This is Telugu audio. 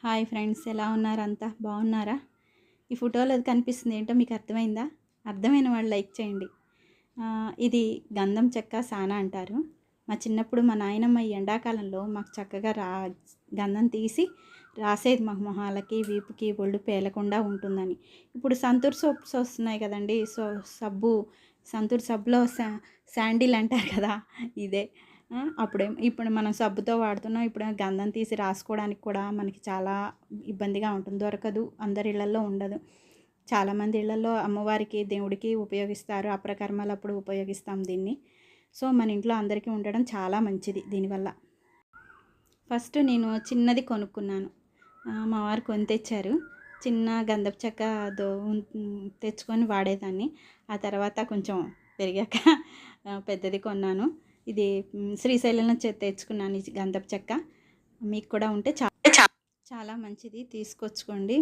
హాయ్ ఫ్రెండ్స్, ఎలా ఉన్నారు? అంతా బాగున్నారా? ఈ ఫోటోలో అది కనిపిస్తుంది ఏంటో మీకు అర్థమైందా? అర్థమైన వాళ్ళు లైక్ చేయండి. ఇది గంధం చెక్క సాన అంటారు. మా చిన్నప్పుడు మా నాయనమ్మ ఈ ఎండాకాలంలో మాకు చక్కగా గంధం తీసి రాసేది మా మొహాలకి, వీపుకి, ఒళ్ళు పేలకుండా ఉంటుందని. ఇప్పుడు సంతూర్ సోప్స్ వస్తున్నాయి కదండి. సబ్బు, సంతూర్ సబ్బులో శాండిల్ అంటారు కదా, ఇదే. ఇప్పుడు మనం సబ్బుతో వాడుతున్నాం. ఇప్పుడు గంధం తీసి రాసుకోవడానికి కూడా మనకి చాలా ఇబ్బందిగా ఉంటుంది, దొరకదు, అందరి ఇళ్లల్లో ఉండదు. చాలామంది ఇళ్లల్లో అమ్మవారికి, దేవుడికి ఉపయోగిస్తారు, అప్పుడు ఉపయోగిస్తాం దీన్ని. సో మన ఇంట్లో అందరికీ ఉండడం చాలా మంచిది దీనివల్ల. ఫస్ట్ నేను చిన్నది కొనుక్కున్నాను, మా వారు కొని తెచ్చారు. చిన్న గంధపు చెక్క తెచ్చుకొని వాడేదాన్ని. ఆ తర్వాత కొంచెం పెరిగాక పెద్దది కొన్నాను. ఇది శ్రీశైలం తెచ్చుకున్నాను ఈ గంధపు చెక్క. మీకు కూడా ఉంటే చాలా మంచిది, తీసుకొచ్చుకోండి.